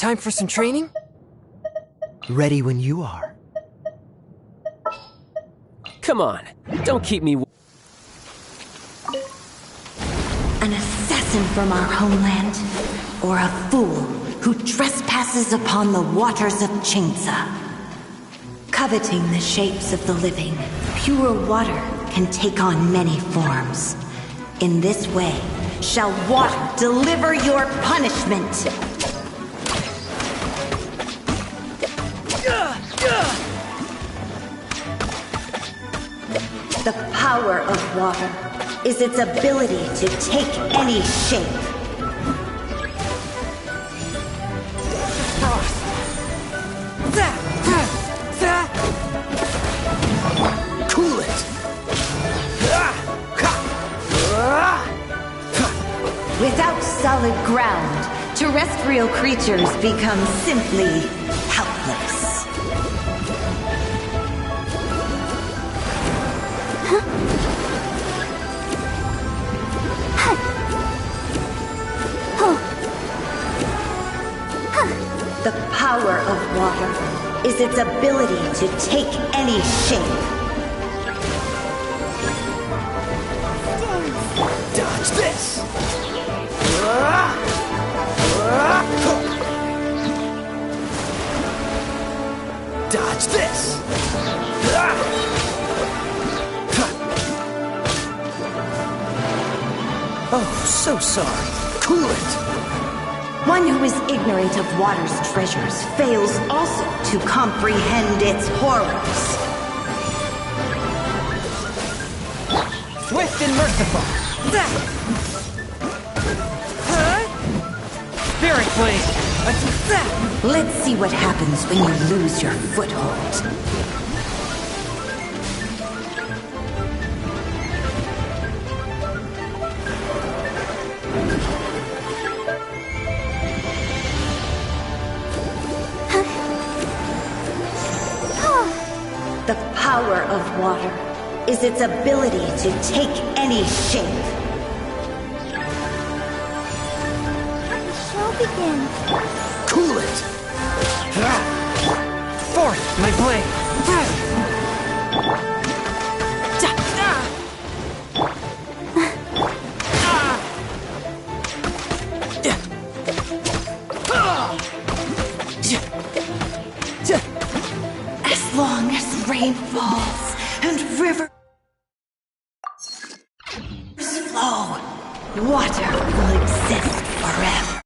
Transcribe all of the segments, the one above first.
Time for some training? Ready when you are. Come on, don't keep me... An assassin from our homeland, or a fool who trespasses upon the waters of Chingsa. Coveting the shapes of the living, pure water can take on many forms. In this way, shall water deliver your punishment. The power of water is its ability to take any shape. Cool it! Without solid ground, terrestrial creatures become simply helpless. The power of water is its ability to take any shape. Dodge this! Dodge this! Oh, so sorry. Cool it! One who is ignorant of water's treasures fails also to comprehend its horrors. Swift and merciful! Spirit Blade! Let's see what happens when you lose your foothold. The power of water is its ability to take any shape. The show begins. Cool it! Forth, my blade! As long as rain falls and rivers flow, water will exist forever.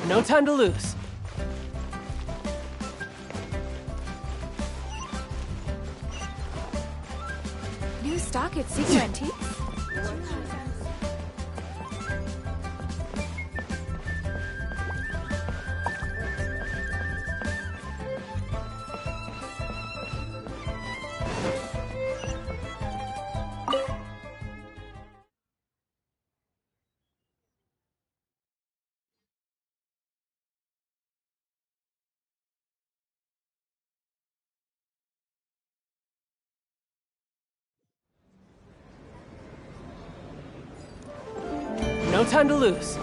No time to lose. New stock at Secret Antiques? No time to lose.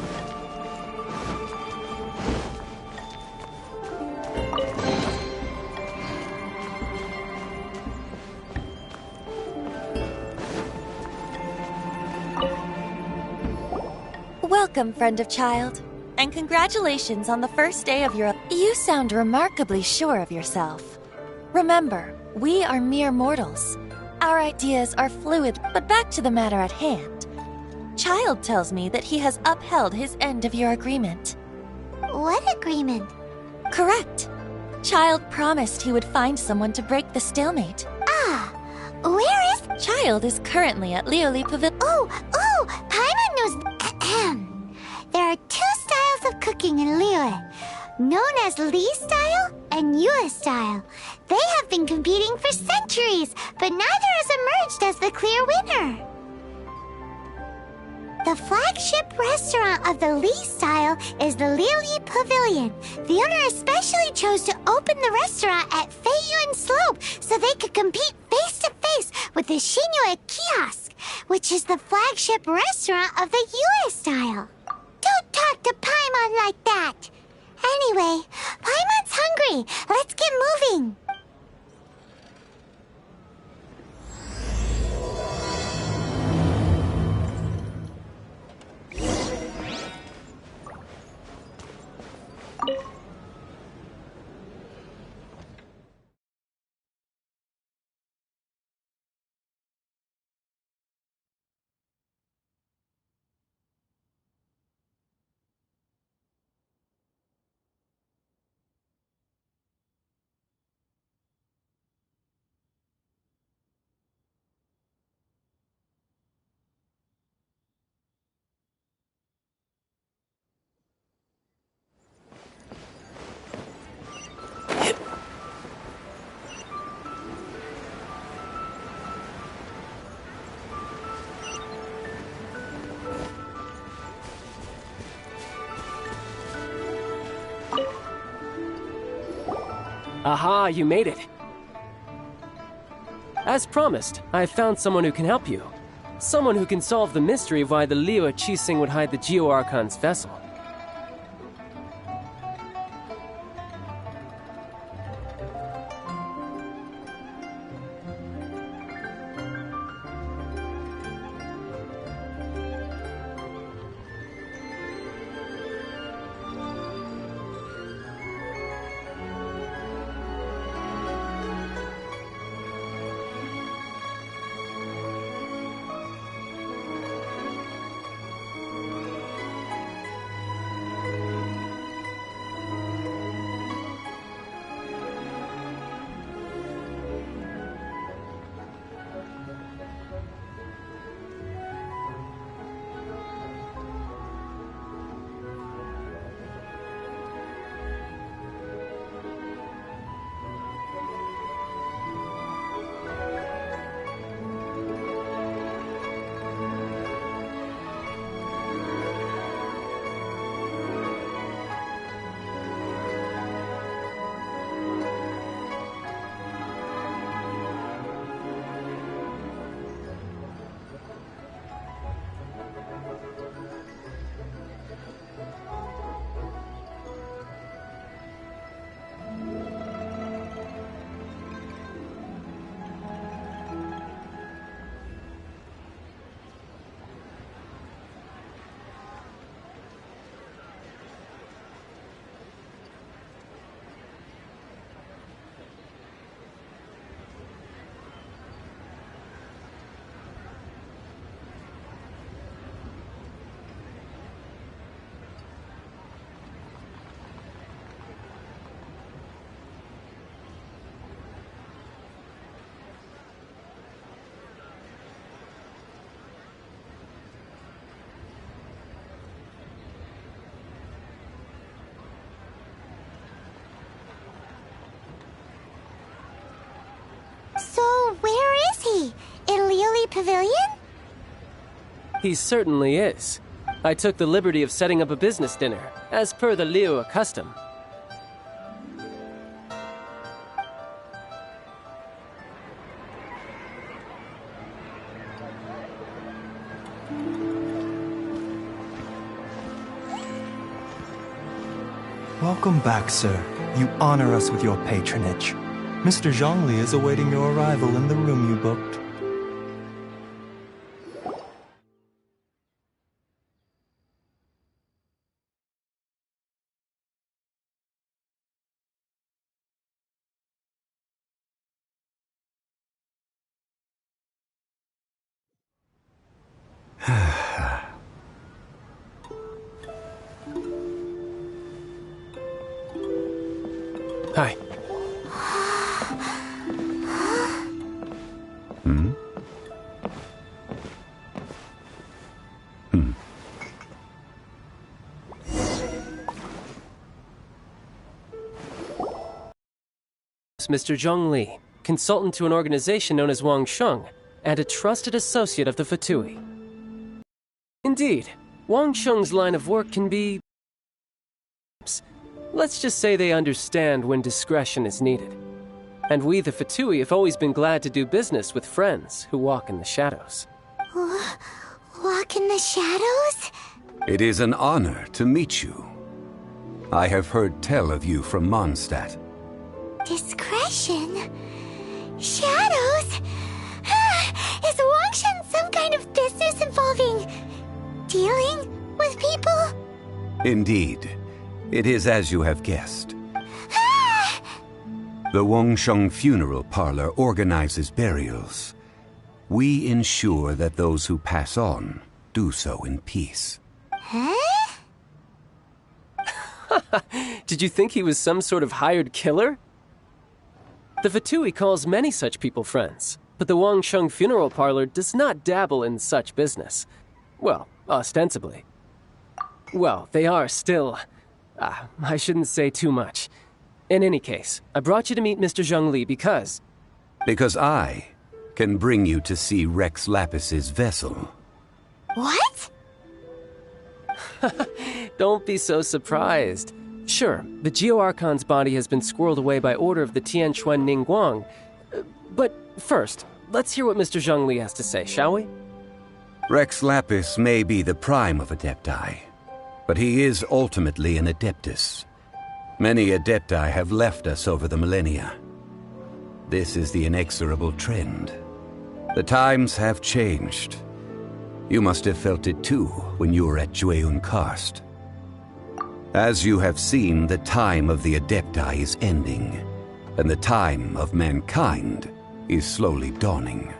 Welcome, friend of child. And congratulations on the first day of your... You sound remarkably sure of yourself. Remember, we are mere mortals. Our ideas are fluid, but back to the matter at hand. Child tells me that he has upheld his end of your agreement. What agreement? Correct. Child promised he would find someone to break the stalemate. Ah, where is... Child is currently at Lioli Pavilion. Oh, Paimon knows... There are two styles of cooking in Liyue, known as Li style and Yue style. They have been competing for centuries, but neither has emerged as the clear winner. The flagship restaurant of the Li style is the Lioli Pavilion. The owner especially chose to open the restaurant at Feiyuan Slope so they could compete face-to-face with the Shinue Kiosk, which is the flagship restaurant of the Yue style. Don't talk to Paimon like that! Anyway, Paimon's hungry. Let's get moving. Aha, you made it. As promised, I found someone who can help you. Someone who can solve the mystery of why the Liyue Qixing would hide the Geo Archon's vessel. So, where is he? In Lioli Pavilion? He certainly is. I took the liberty of setting up a business dinner, as per the Liyue custom. Welcome back, sir. You honor us with your patronage. Mr. Zhongli is awaiting your arrival in the room you booked. Hi. Mr. Zhongli, consultant to an organization known as Wang Sheng, and a trusted associate of the Fatui. Indeed, Wang Sheng's line of work can be... let's just say they understand when discretion is needed. And we, the Fatui, have always been glad to do business with friends who walk in the shadows. Walk in the shadows? It is an honor to meet you. I have heard tell of you from Mondstadt. Discretion? Shadows? Is Wangshan some kind of business involving dealing with people? Indeed. It is as you have guessed. The Wangsheng Funeral Parlor organizes burials. We ensure that those who pass on do so in peace. Huh? Did you think he was some sort of hired killer? The Fatui calls many such people friends, but the Wangsheng Funeral Parlor does not dabble in such business. Well, ostensibly. Well, they are still... I shouldn't say too much. In any case, I brought you to meet Mr. Zhongli because... Because I can bring you to see Rex Lapis's vessel. What? Don't be so surprised. Sure, the Geo-Archon's body has been squirreled away by order of the Tianquan Ningguang. But first, let's hear what Mr. Zhongli has to say, shall we? Rex Lapis may be the prime of Adepti, but he is ultimately an Adeptus. Many Adepti have left us over the millennia. This is the inexorable trend. The times have changed. You must have felt it too when you were at Jueyun Karst. As you have seen, the time of the Adepti is ending, and the time of mankind is slowly dawning.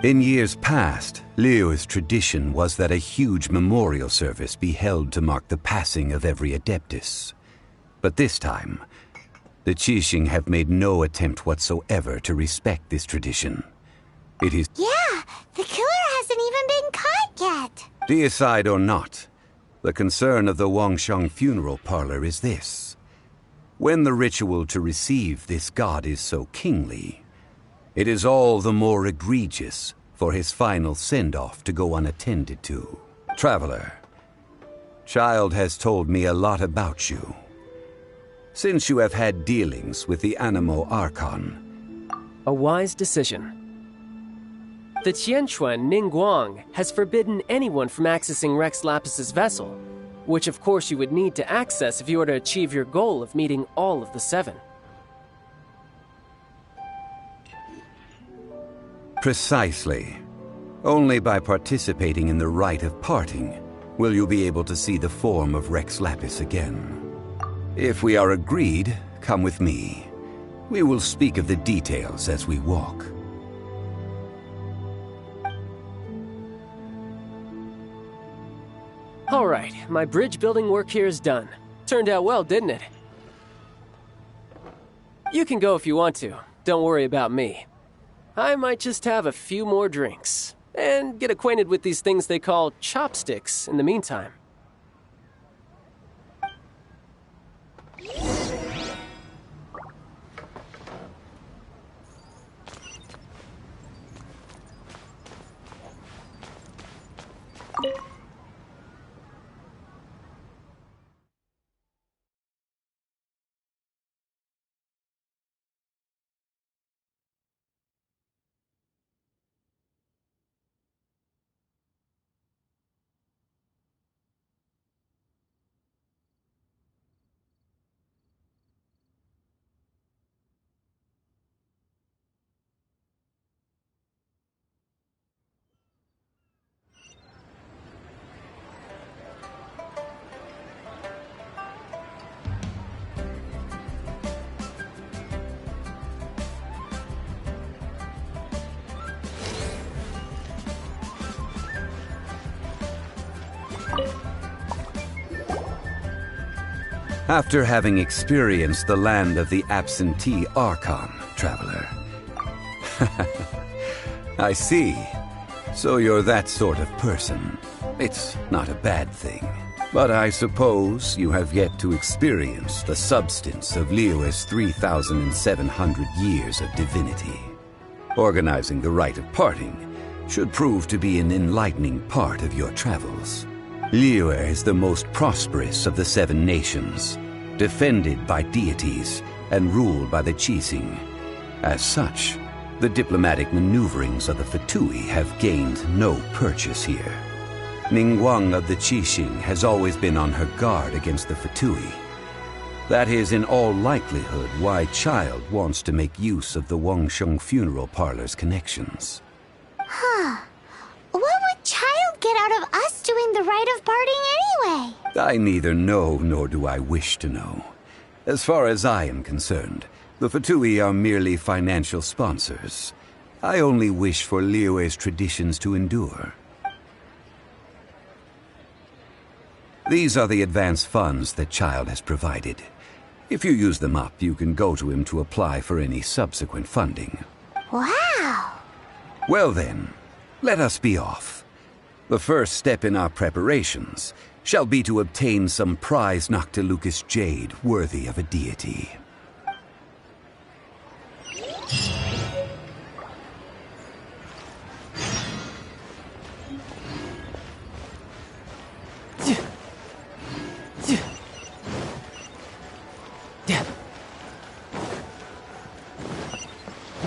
In years past, Liyue's tradition was that a huge memorial service be held to mark the passing of every Adeptus. But this time, the Qixing have made no attempt whatsoever to respect this tradition. It is... Yeah, the killer hasn't even been caught yet. Deicide or not, the concern of the Wangsheng Funeral Parlor is this. When the ritual to receive this god is so kingly, it is all the more egregious for his final send-off to go unattended to. Traveler, Child has told me a lot about you. Since you have had dealings with the Animo Archon. A wise decision. The Tianquan Ningguang has forbidden anyone from accessing Rex Lapis's vessel, which of course you would need to access if you were to achieve your goal of meeting all of the seven. Precisely. Only by participating in the rite of parting will you be able to see the form of Rex Lapis again. If we are agreed, come with me. We will speak of the details as we walk. All right, my bridge building work here is done. Turned out well, didn't it? You can go if you want to. Don't worry about me. I might just have a few more drinks and get acquainted with these things they call chopsticks in the meantime. After having experienced the land of the absentee Archon, traveler. I see. So you're that sort of person. It's not a bad thing. But I suppose you have yet to experience the substance of Liyue's 3,700 years of divinity. Organizing the rite of parting should prove to be an enlightening part of your travels. Liyue is the most prosperous of the 7 nations, defended by deities and ruled by the Qixing. As such, the diplomatic maneuverings of the Fatui have gained no purchase here. Ningguang of the Qixing has always been on her guard against the Fatui. That is in all likelihood why Child wants to make use of the Wangsheng funeral parlor's connections. Huh. What would Child get out of us doing the rite of parting anyway? I neither know nor do I wish to know. As far as I am concerned, the Fatui are merely financial sponsors. I only wish for Liyue's traditions to endure. These are the advance funds that Child has provided. If you use them up, you can go to him to apply for any subsequent funding. Wow! Well then, let us be off. The first step in our preparations shall be to obtain some prize Noctilucous jade worthy of a deity.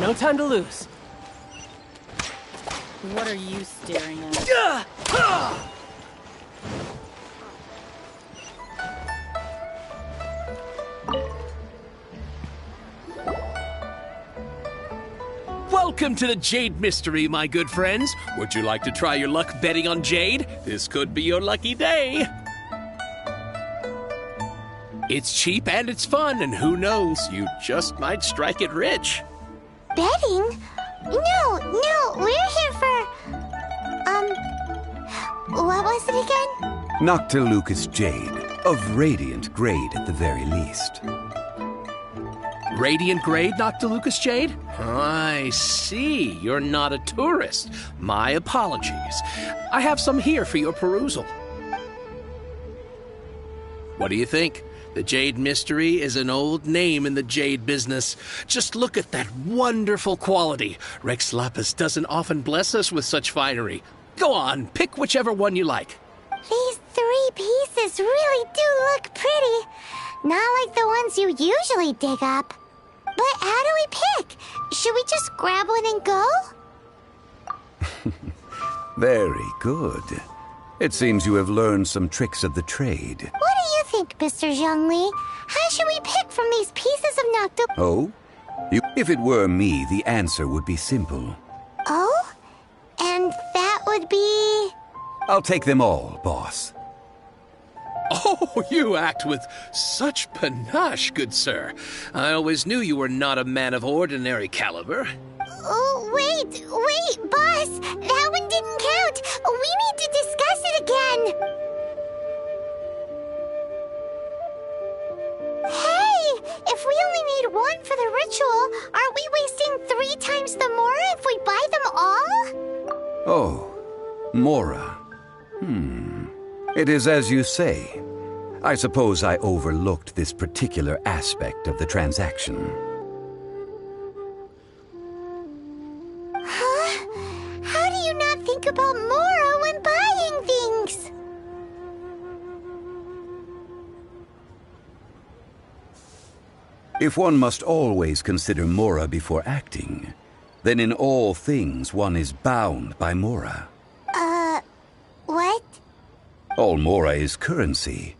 No time to lose. What are you staring at? Welcome to the Jade Mystery, my good friends. Would you like to try your luck betting on Jade? This could be your lucky day. It's cheap and it's fun, and who knows, you just might strike it rich. Betting? No, we're here for... what was it again? Noctilucous jade, of radiant grade at the very least. Radiant grade, Noctilucous jade? I see. You're not a tourist. My apologies. I have some here for your perusal. What do you think? The Jade Mystery is an old name in the jade business. Just look at that wonderful quality. Rex Lapis doesn't often bless us with such finery. Go on, pick whichever one you like. These 3 pieces really do look pretty. Not like the ones you usually dig up. But how do we pick? Should we just grab one and go? Very good. It seems you have learned some tricks of the trade. What do you think, Mr. Zhongli? How should we pick from these pieces of Noctil... Oh? If it were me, the answer would be simple. Oh? And that would be... I'll take them all, boss. Oh, you act with such panache, good sir. I always knew you were not a man of ordinary caliber. Oh, wait, boss! That one didn't count! We need to discuss it again! Hey! If we only need one for the ritual, aren't we wasting 3 times the Mora if we buy them all? Oh, Mora. It is as you say. I suppose I overlooked this particular aspect of the transaction. Huh? How do you not think about Mora when buying things? If one must always consider Mora before acting, then in all things one is bound by Mora. What? All Mora is currency,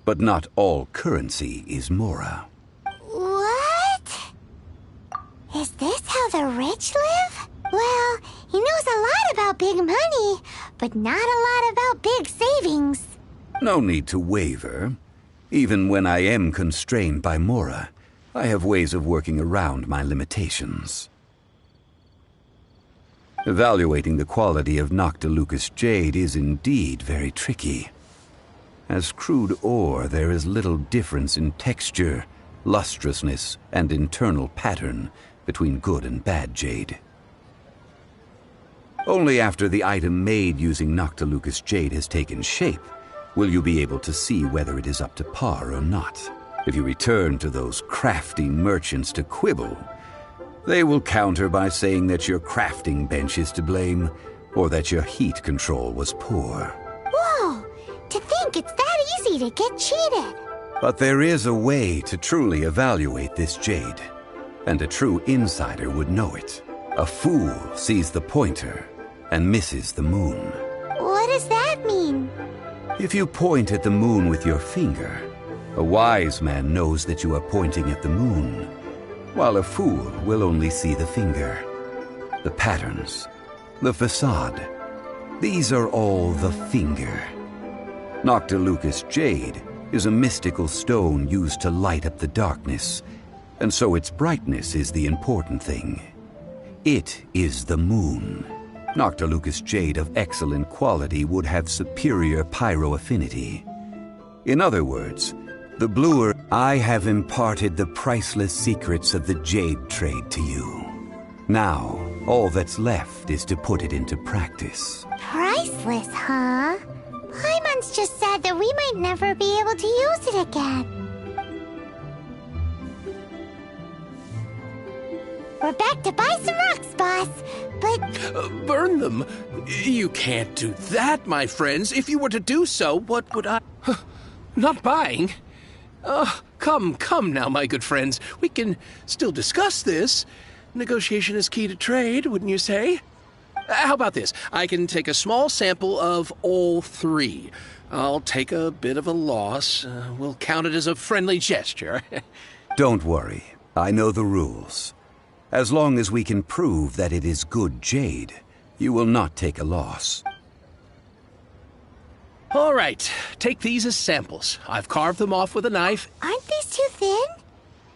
but not all currency is Mora. What? Is this how the rich live? Well, he knows a lot about big money, but not a lot about big savings. No need to waver. Even when I am constrained by Mora, I have ways of working around my limitations. Evaluating the quality of Noctilucous jade is indeed very tricky. As crude ore, there is little difference in texture, lustrousness, and internal pattern between good and bad jade. Only after the item made using Noctilucous jade has taken shape will you be able to see whether it is up to par or not. If you return to those crafty merchants to quibble, they will counter by saying that your crafting bench is to blame, or that your heat control was poor. Whoa! To think it's that easy to get cheated! But there is a way to truly evaluate this jade, and a true insider would know it. A fool sees the pointer and misses the moon. What does that mean? If you point at the moon with your finger, a wise man knows that you are pointing at the moon, while a fool will only see the finger. The patterns, the facade, these are all the finger. Noctilucous jade is a mystical stone used to light up the darkness, and so its brightness is the important thing. It is the moon. Noctilucous jade of excellent quality would have superior pyro-affinity. In other words, the bluer, I have imparted the priceless secrets of the jade trade to you. Now, all that's left is to put it into practice. Priceless, huh? Paimon's just sad that we might never be able to use it again. We're back to buy some rocks, boss, but... Burn them? You can't do that, my friends. If you were to do so, what would I... Not buying? Come now, my good friends. We can still discuss this. Negotiation is key to trade, wouldn't you say? How about this? I can take a small sample of all three. I'll take a bit of a loss. We'll count it as a friendly gesture. Don't worry. I know the rules. As long as we can prove that it is good jade, you will not take a loss. All right, take these as samples. I've carved them off with a knife. Aren't these too thin?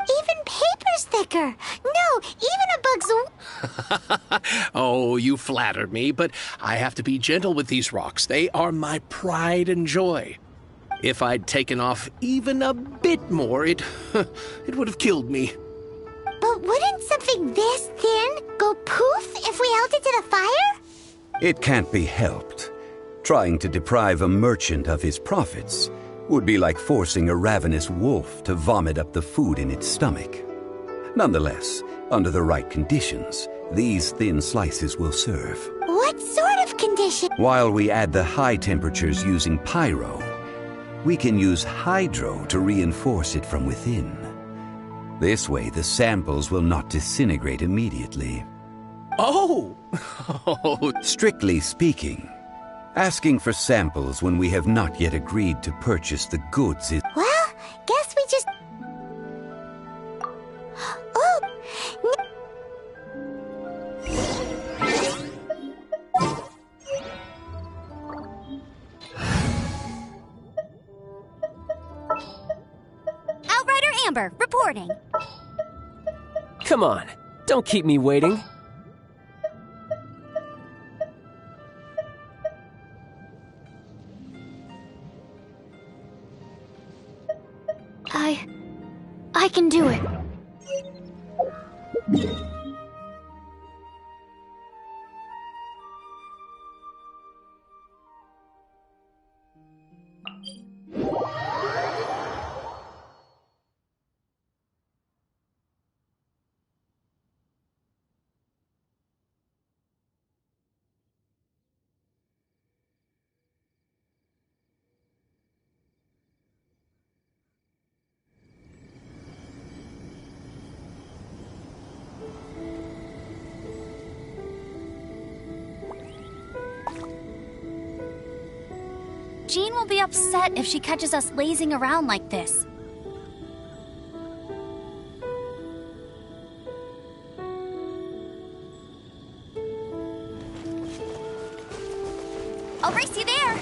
Even paper's thicker. No, even a bug's... Oh, you flatter me, but I have to be gentle with these rocks. They are my pride and joy. If I'd taken off even a bit more, it would have killed me. But wouldn't something this thin go poof if we held it to the fire? It can't be helped. Trying to deprive a merchant of his profits would be like forcing a ravenous wolf to vomit up the food in its stomach. Nonetheless, under the right conditions, these thin slices will serve. What sort of condition? While we add the high temperatures using pyro, we can use hydro to reinforce it from within. This way, the samples will not disintegrate immediately. Oh! Strictly speaking, asking for samples when we have not yet agreed to purchase the goods is... Well, guess we just... Oh! Outrider Amber, reporting. Come on, don't keep me waiting. I can do it. Jean will be upset if she catches us lazing around like this. I'll race you there!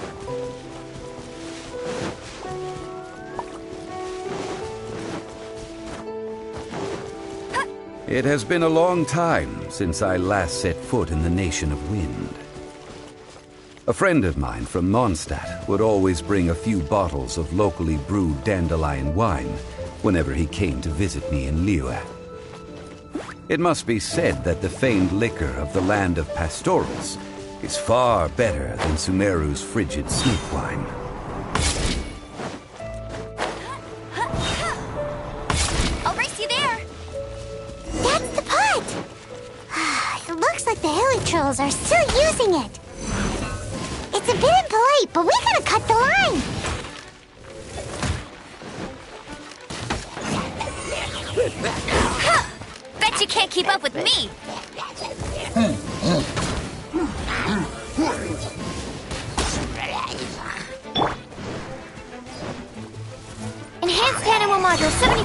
It has been a long time since I last set foot in the Nation of Wind. A friend of mine from Mondstadt would always bring a few bottles of locally brewed dandelion wine whenever he came to visit me in Liyue. It must be said that the famed liquor of the land of pastorals is far better than Sumeru's frigid snake wine. I'll race you there. That's the pot! It looks like the hilly trolls are still using it. It's a bit impolite, but we gotta cut the line. Bet you can't keep up with me. Enhanced animal module 70.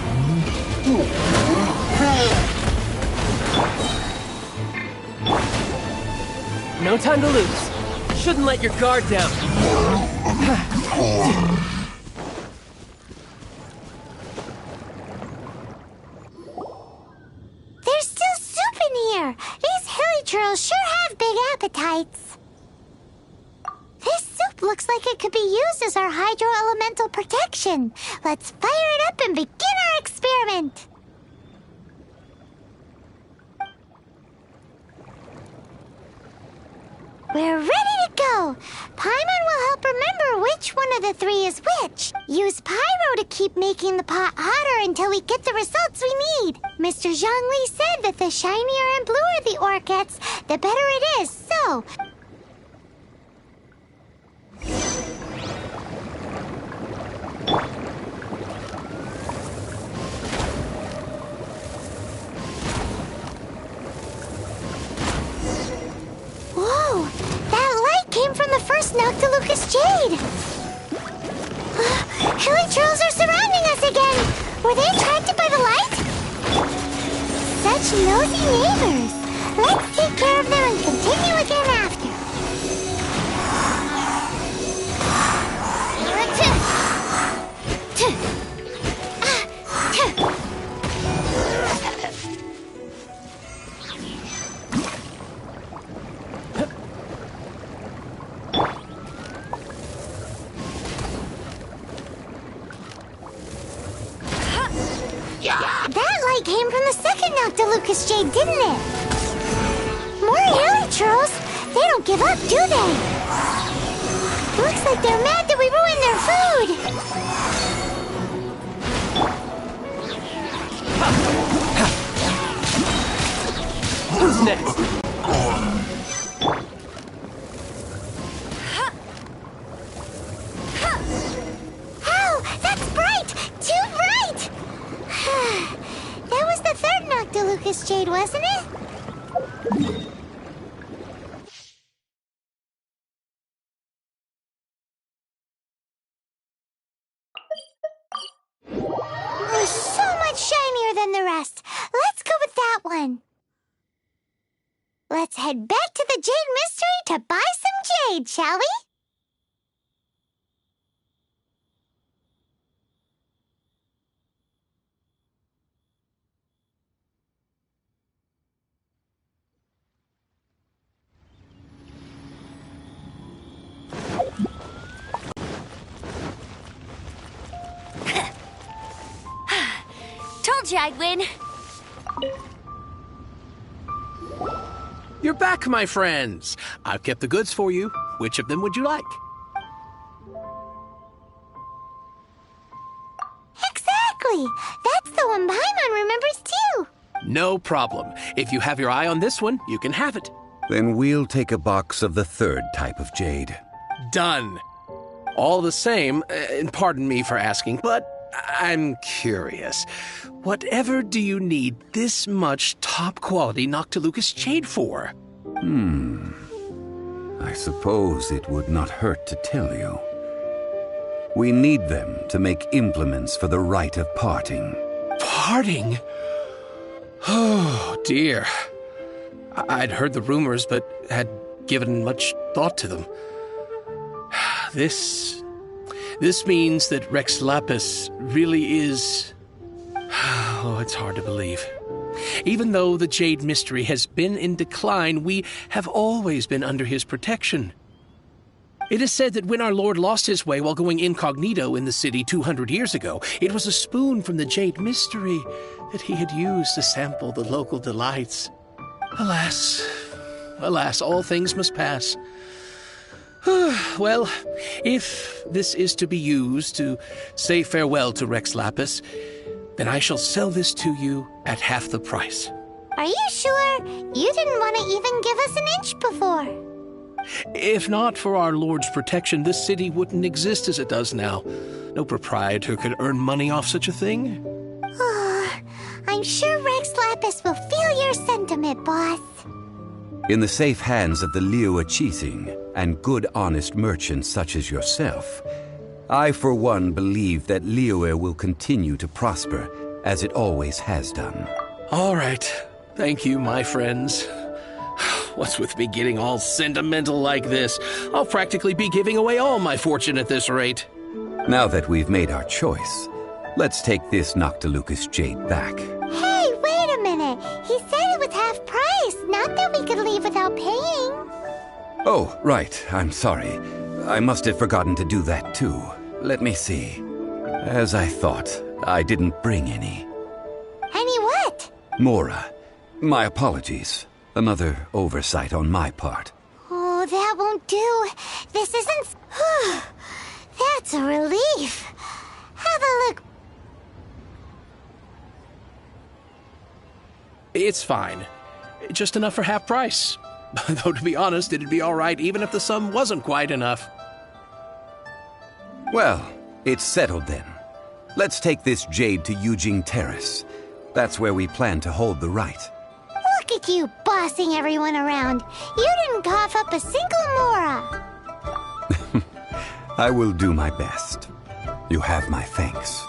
No time to lose. Shouldn't let your guard down. There's still soup in here. These hilly trolls sure have big appetites. This soup looks like it could be used as our hydro-elemental protection. Let's fire it up and begin our experiment. We're ready to go. Paimon will help remember which one of the three is which. Use pyro to keep making the pot hotter until we get the results we need. Mr. Zhongli said that the shinier and bluer the ore gets, the better it is, so... Whoa! That light came from the first Noctilucous Jade! Hilly trolls are surrounding us again! Were they attracted by the light? Such nosy neighbors! Let's take care of them and continue again after. That light came from the second Noctilucous Jade, didn't it? More hilly trolls! They don't give up, do they? Looks like they're mad that we ruined their food! Who's next? Oh, that's bright! Too bright! That was the third Noctilucous Jade, wasn't it? Oh, so much shinier than the rest. Let's go with that one. Let's head back to the Jade Mystery to buy some jade, shall we? Told you I'd win. You're back, my friends. I've kept the goods for you. Which of them would you like? Exactly! That's the one Paimon remembers too! No problem. If you have your eye on this one, you can have it. Then we'll take a box of the third type of jade. Done. All the same, and pardon me for asking, but I'm curious. Whatever do you need this much top-quality Noctilucous Jade for? I suppose it would not hurt to tell you. We need them to make implements for the rite of parting. Parting? Oh, dear. I'd heard the rumors, but had given much thought to them. This means that Rex Lapis really is... Oh, it's hard to believe. Even though the Jade Mystery has been in decline, we have always been under his protection. It is said that when our Lord lost his way while going incognito in the city 200 years ago, it was a spoon from the Jade Mystery that he had used to sample the local delights. Alas, alas, all things must pass. Well, if this is to be used to say farewell to Rex Lapis, then I shall sell this to you at half the price. Are you sure? You didn't want to even give us an inch before. If not for our Lord's protection, this city wouldn't exist as it does now. No proprietor could earn money off such a thing. I'm sure Rex Lapis will feel your sentiment, boss. In the safe hands of the Liu Cheating and good honest merchants such as yourself, I for one believe that Liu will continue to prosper as it always has done. All right. Thank you, my friends. What's with me getting all sentimental like this? I'll practically be giving away all my fortune at this rate. Now that we've made our choice, let's take this Noctilucous jade back. Hey, wait a minute. He said it was half price, not that we could leave without paying. Oh, right. I'm sorry. I must have forgotten to do that too. Let me see. As I thought, I didn't bring any. Any what? Mora. My apologies. Another oversight on my part. Oh, that won't do. This isn't... That's a relief. Have a look. It's fine. Just enough for half price. Though, to be honest, it'd be all right even if the sum wasn't quite enough. Well, it's settled then. Let's take this jade to Yujing Terrace. That's where we plan to hold the rite. Look at you bossing everyone around. You didn't cough up a single Mora. I will do my best. You have my thanks.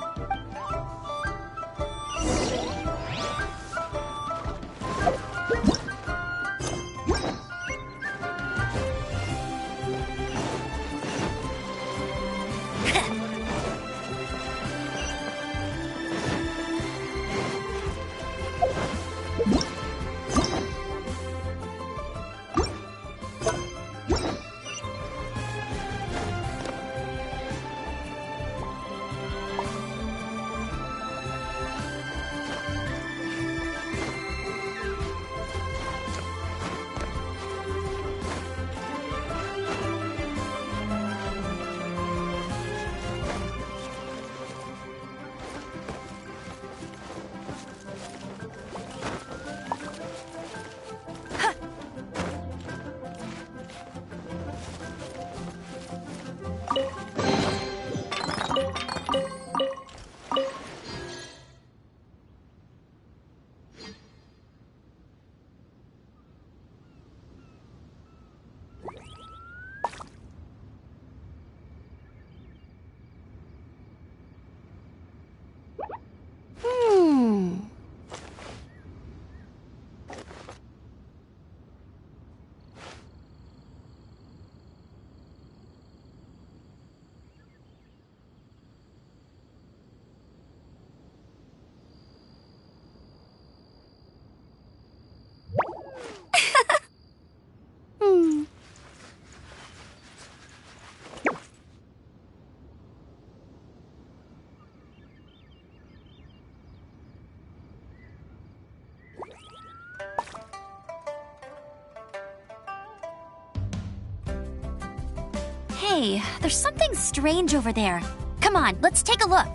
Hey, there's something strange over there. Come on, let's take a look.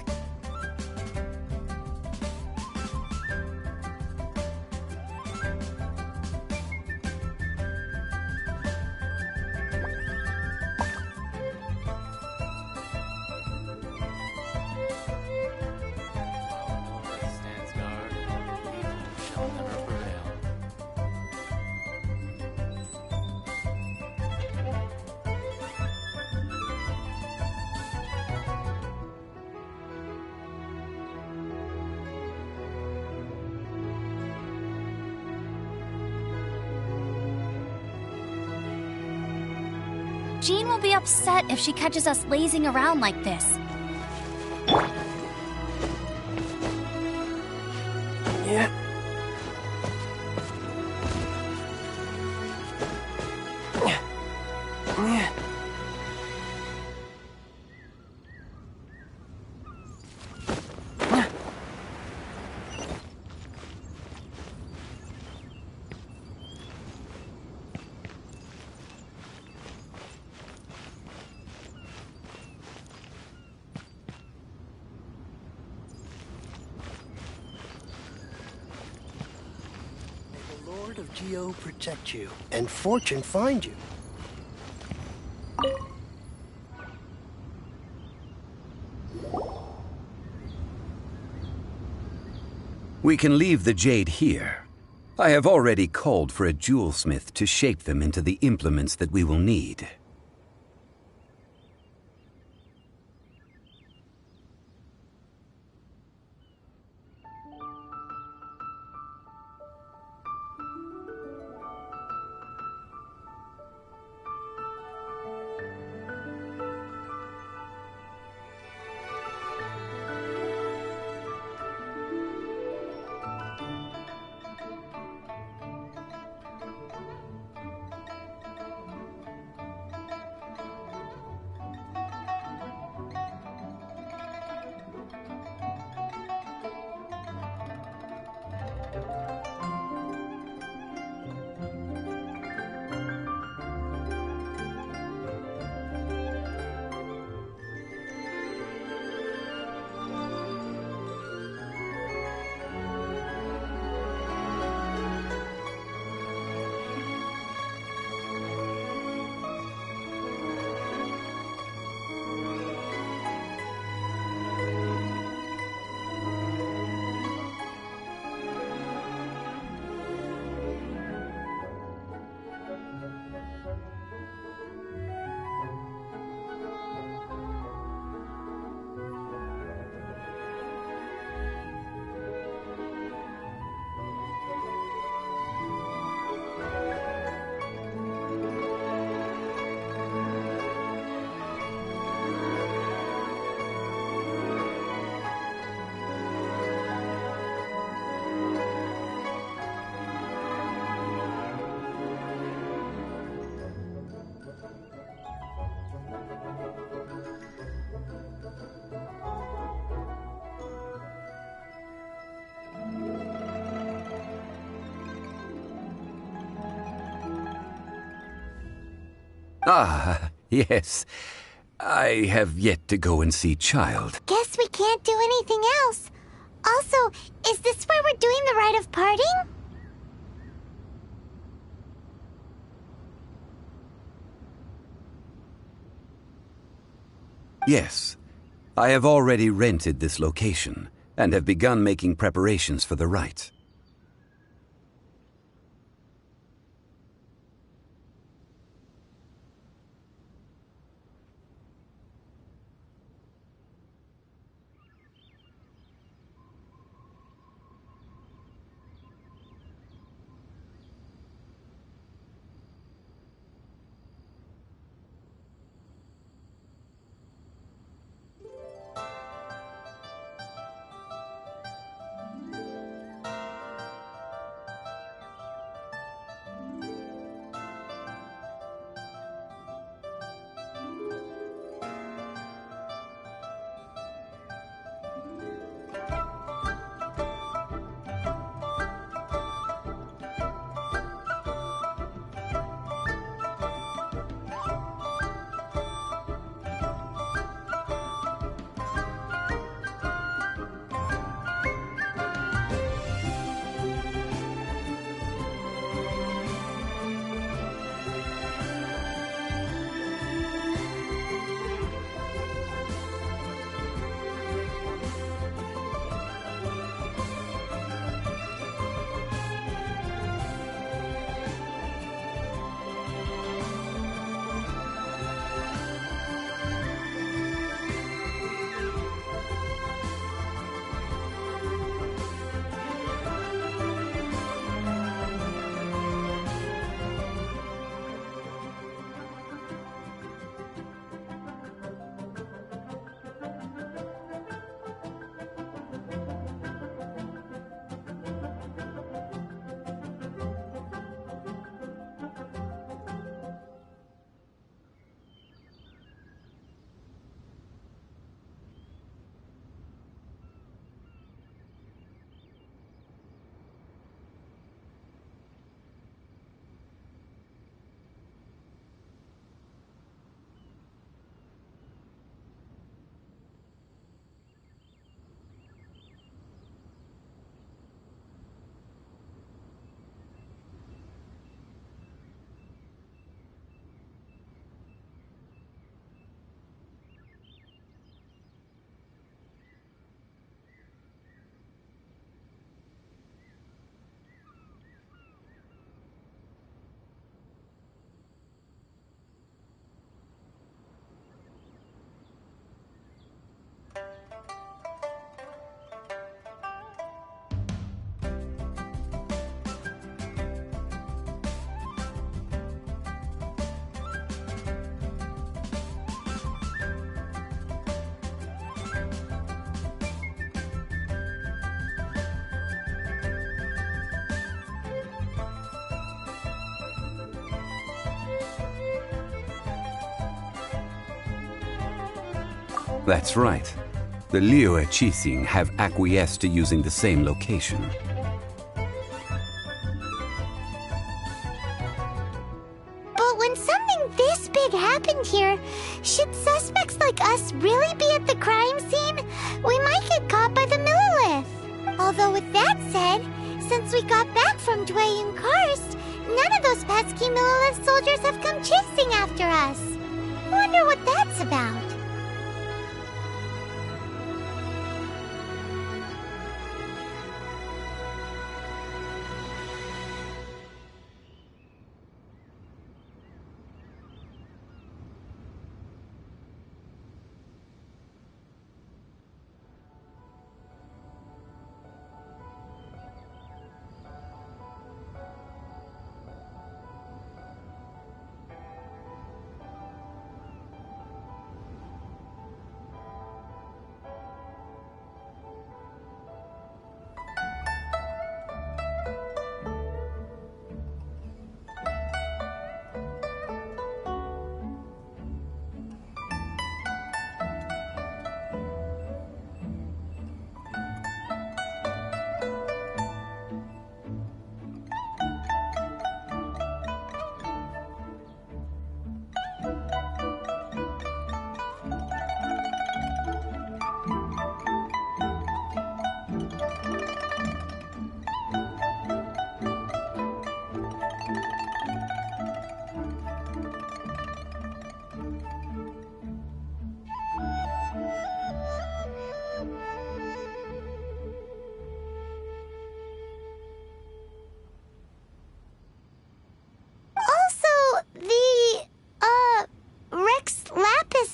Jean will be upset if she catches us lazing around like this. Yeah. Sword of Geo protect you, and fortune find you. We can leave the jade here. I have already called for a jewelsmith to shape them into the implements that we will need. Ah, yes. I have yet to go and see Child. Guess we can't do anything else. Also, is this where we're doing the rite of parting? Yes. I have already rented this location, and have begun making preparations for the rite. That's right. The Liu Qixing have acquiesced to using the same location. But when something this big happened here, should suspects like us really be at the crime scene? We might get caught by the Millilith. Although with that said, since we got back from Dwayne Karst, none of those pesky Millilith soldiers have come chasing after us. Wonder what that's about.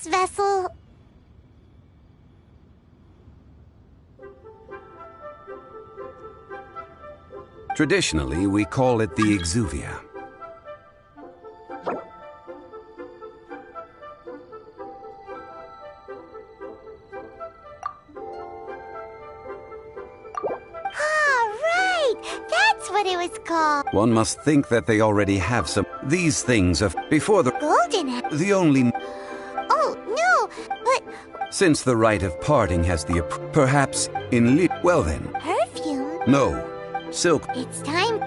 Vessel. Traditionally, we call it the Exuvia. That's what it was called. One must think that they already have some. These things of before the golden. The only. Oh no, but since the rite of parting has the perhaps in well then. Perfume. No, silk. It's time.